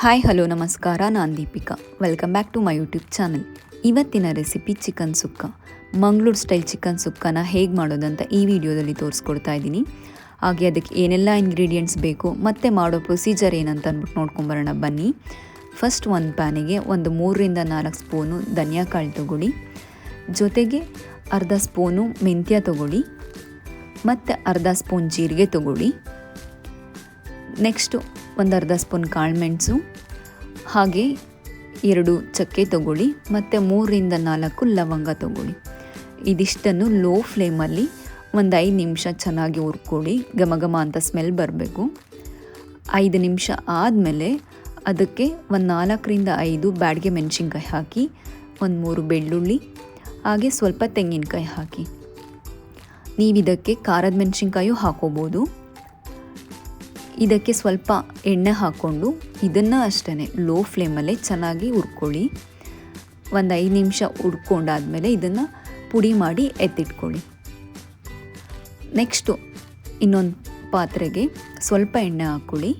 Hi hello ನಮಸ್ಕಾರ, ನಾನು Deepika. Welcome back to my YouTube channel. ಇವತ್ತಿನ recipe chicken sukka. Mangaluru style chicken ಸುಕ್ಕನ ಹೇಗೆ ಮಾಡೋದಂತ ಈ ವಿಡಿಯೋದಲ್ಲಿ ತೋರಿಸ್ಕೊಡ್ತಾ ಇದ್ದೀನಿ. ಹಾಗೆ ಅದಕ್ಕೆ ಏನೆಲ್ಲ ಇಂಗ್ರೀಡಿಯೆಂಟ್ಸ್ ಬೇಕು ಮತ್ತು ಮಾಡೋ ಪ್ರೊಸೀಜರ್ ಏನಂತ ಅಂದ್ಬಿಟ್ಟು ನೋಡ್ಕೊಂಬರೋಣ ಬನ್ನಿ. ಫಸ್ಟ್ ಒಂದು ಪ್ಯಾನಿಗೆ ಒಂದು 3-4 ಸ್ಪೂನು ಧನಿಯಾಕಾಳು ತೊಗೊಳ್ಳಿ, ಜೊತೆಗೆ ಅರ್ಧ ಸ್ಪೂನು ಮೆಂತ್ಯ ತೊಗೊಳ್ಳಿ ಮತ್ತು ಅರ್ಧ ಸ್ಪೂನ್ ಜೀರಿಗೆ ತೊಗೊಳ್ಳಿ. ನೆಕ್ಸ್ಟು ಒಂದು ಅರ್ಧ ಸ್ಪೂನ್ ಕಾಳುಮೆಣಸು, ಹಾಗೆ 2 ಚಕ್ಕೆ ತೊಗೊಳ್ಳಿ ಮತ್ತು 3-4 ಲವಂಗ ತೊಗೊಳ್ಳಿ. ಇದಿಷ್ಟನ್ನು ಲೋ ಫ್ಲೇಮಲ್ಲಿ ಒಂದು 5 ನಿಮಿಷ ಚೆನ್ನಾಗಿ ಹುರ್ಕೊಳ್ಳಿ. ಘಮ ಘಮ ಅಂತ ಸ್ಮೆಲ್ ಬರಬೇಕು. 5 ನಿಮಿಷ ಆದಮೇಲೆ ಅದಕ್ಕೆ ಒಂದು 4-5 ಬ್ಯಾಡಗೆ ಮೆಣಸಿನ್ಕಾಯಿ ಹಾಕಿ, ಒಂದು 3 ಬೆಳ್ಳುಳ್ಳಿ, ಹಾಗೆ ಸ್ವಲ್ಪ ತೆಂಗಿನಕಾಯಿ ಹಾಕಿ. ನೀವಿದಕ್ಕೆ ಖಾರದ ಮೆಣಸಿನ್ಕಾಯು ಹಾಕೋಬೋದು. ಇದಕ್ಕೆ ಸ್ವಲ್ಪ ಎಣ್ಣೆ ಹಾಕ್ಕೊಂಡು ಇದನ್ನು ಅಷ್ಟೇ ಲೋ ಫ್ಲೇಮಲ್ಲೇ ಚೆನ್ನಾಗಿ ಹುರ್ಕೊಳ್ಳಿ. ಒಂದು 5 ನಿಮಿಷ ಹುರ್ಕೊಂಡಾದಮೇಲೆ ಇದನ್ನು ಪುಡಿ ಮಾಡಿ ಎತ್ತಿಟ್ಕೊಳ್ಳಿ. ನೆಕ್ಸ್ಟು ಇನ್ನೊಂದು ಪಾತ್ರೆಗೆ ಸ್ವಲ್ಪ ಎಣ್ಣೆ ಹಾಕ್ಕೊಳ್ಳಿ.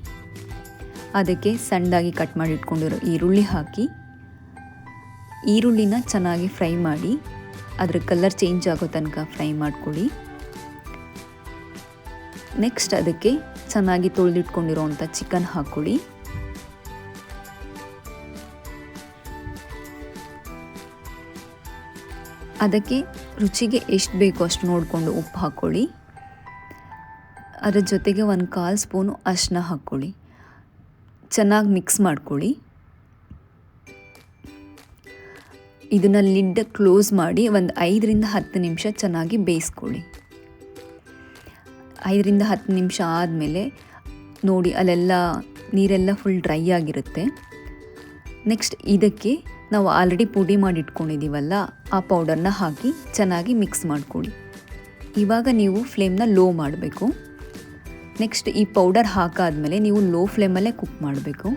ಅದಕ್ಕೆ ಸಣ್ಣದಾಗಿ ಕಟ್ ಮಾಡಿ ಇಟ್ಕೊಂಡಿರೋ ಈರುಳ್ಳಿ ಹಾಕಿ, ಈರುಳ್ಳಿನ ಚೆನ್ನಾಗಿ ಫ್ರೈ ಮಾಡಿ ಅದರ ಕಲರ್ ಚೇಂಜ್ ಆಗೋ ತನಕ ಫ್ರೈ ಮಾಡ್ಕೊಳ್ಳಿ. ನೆಕ್ಸ್ಟ್ ಅದಕ್ಕೆ ಚೆನ್ನಾಗಿ ತೊಳೆದಿಟ್ಕೊಂಡಿರೋವಂಥ ಚಿಕನ್ ಹಾಕ್ಕೊಳ್ಳಿ. ಅದಕ್ಕೆ ರುಚಿಗೆ ಎಷ್ಟು ಬೇಕೋ ಅಷ್ಟು ನೋಡಿಕೊಂಡು ಉಪ್ಪು ಹಾಕ್ಕೊಳ್ಳಿ. ಅದರ ಜೊತೆಗೆ 1/4 ಸ್ಪೂನು ಅರಿಶಿನ ಹಾಕ್ಕೊಳ್ಳಿ. ಚೆನ್ನಾಗಿ ಮಿಕ್ಸ್ ಮಾಡ್ಕೊಳ್ಳಿ. ಇದನ್ನು ಲಿಡ್ ಕ್ಲೋಸ್ ಮಾಡಿ ಒಂದು 5-10 ನಿಮಿಷ ಚೆನ್ನಾಗಿ ಬೇಯಿಸ್ಕೊಳ್ಳಿ. 5-10 ನಿಮಿಷ ಆದಮೇಲೆ ನೋಡಿ ಅಲ್ಲೆಲ್ಲ ನೀರೆಲ್ಲ ಫುಲ್ ಡ್ರೈ ಆಗಿರುತ್ತೆ. ನೆಕ್ಸ್ಟ್ ಇದಕ್ಕೆ ನಾವು ಆಲ್ರೆಡಿ ಪುಡಿ ಮಾಡಿ ಇಟ್ಕೊಂಡಿದ್ದೀವಲ್ಲ, ಆ ಪೌಡರ್ನ ಹಾಕಿ ಚೆನ್ನಾಗಿ ಮಿಕ್ಸ್ ಮಾಡ್ಕೊಳ್ಳಿ. ಇವಾಗ ನೀವು ಫ್ಲೇಮ್ನ ಲೋ ಮಾಡಬೇಕು. ನೆಕ್ಸ್ಟ್ ಈ ಪೌಡರ್ ಹಾಕಾದ್ಮೇಲೆ ನೀವು ಲೋ ಫ್ಲೇಮಲ್ಲೇ ಕುಕ್ ಮಾಡಬೇಕು.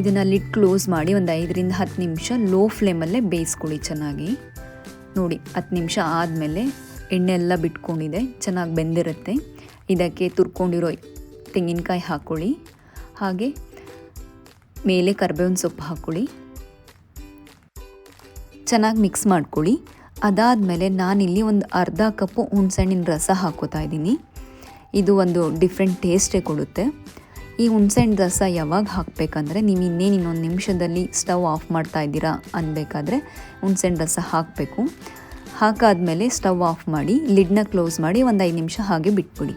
ಇದನ್ನು ಲಿಡ್ ಕ್ಲೋಸ್ ಮಾಡಿ ಒಂದು 5-10 ನಿಮಿಷ ಲೋ ಫ್ಲೇಮಲ್ಲೇ ಬೇಯಿಸ್ಕೊಳ್ಳಿ ಚೆನ್ನಾಗಿ. ನೋಡಿ 10 ನಿಮಿಷ ಆದಮೇಲೆ ಎಣ್ಣೆ ಎಲ್ಲ ಬಿಟ್ಕೊಂಡಿದೆ, ಚೆನ್ನಾಗಿ ಬೆಂದಿರುತ್ತೆ. ಇದಕ್ಕೆ ತುರ್ಕೊಂಡಿರೋ ತೆಂಗಿನಕಾಯಿ ಹಾಕ್ಕೊಳ್ಳಿ, ಹಾಗೆ ಮೇಲೆ ಕರಿಬೇವಿನ ಸೊಪ್ಪು ಹಾಕ್ಕೊಳ್ಳಿ. ಚೆನ್ನಾಗಿ ಮಿಕ್ಸ್ ಮಾಡ್ಕೊಳ್ಳಿ. ಅದಾದಮೇಲೆ ನಾನಿಲ್ಲಿ ಒಂದು ಅರ್ಧ ಕಪ್ಪು ಹುಣಸೆಹಣ್ಣಿನ ರಸ ಹಾಕ್ಕೋತಾ ಇದ್ದೀನಿ. ಇದು ಒಂದು ಡಿಫ್ರೆಂಟ್ ಟೇಸ್ಟೇ ಕೊಡುತ್ತೆ. ಈ ಹುಣಸೆಹಣ್ಣು ರಸ ಯಾವಾಗ ಹಾಕಬೇಕಂದ್ರೆ, ನೀವು ಇನ್ನೊಂದು ನಿಮಿಷದಲ್ಲಿ ಸ್ಟವ್ ಆಫ್ ಮಾಡ್ತಾ ಇದ್ದೀರಾ ಅನ್ಬೇಕಾದ್ರೆ ಹುಣಸೆಹಣ್ಣು ರಸ ಹಾಕಬೇಕು. ಹಾಕಾದ್ಮೇಲೆ ಸ್ಟವ್ ಆಫ್ ಮಾಡಿ ಲಿಡ್ನ ಕ್ಲೋಸ್ ಮಾಡಿ ಒಂದು 5 ನಿಮಿಷ ಹಾಗೆ ಬಿಟ್ಬಿಡಿ.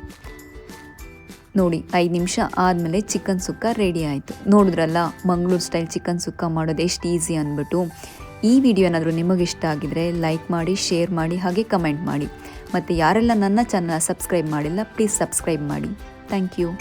ನೋಡಿ 5 ನಿಮಿಷ ಆದಮೇಲೆ ಚಿಕನ್ ಸುಕ್ಕ ರೆಡಿ ಆಯಿತು. ನೋಡಿದ್ರಲ್ಲ ಮಂಗಳೂರು ಸ್ಟೈಲ್ ಚಿಕನ್ ಸುಕ್ಕ ಮಾಡೋದು ಎಷ್ಟು ಈಸಿ ಅಂದ್ಬಿಟ್ಟು. ಈ ವಿಡಿಯೋ ಏನಾದರೂ ನಿಮಗೆ ಇಷ್ಟ ಆಗಿದರೆ ಲೈಕ್ ಮಾಡಿ, ಶೇರ್ ಮಾಡಿ, ಹಾಗೆ ಕಮೆಂಟ್ ಮಾಡಿ. ಮತ್ತು ಯಾರೆಲ್ಲ ನನ್ನ ಚಾನಲ್ ಸಬ್ಸ್ಕ್ರೈಬ್ ಮಾಡಿಲ್ಲ ಪ್ಲೀಸ್ ಸಬ್ಸ್ಕ್ರೈಬ್ ಮಾಡಿ. Thank you.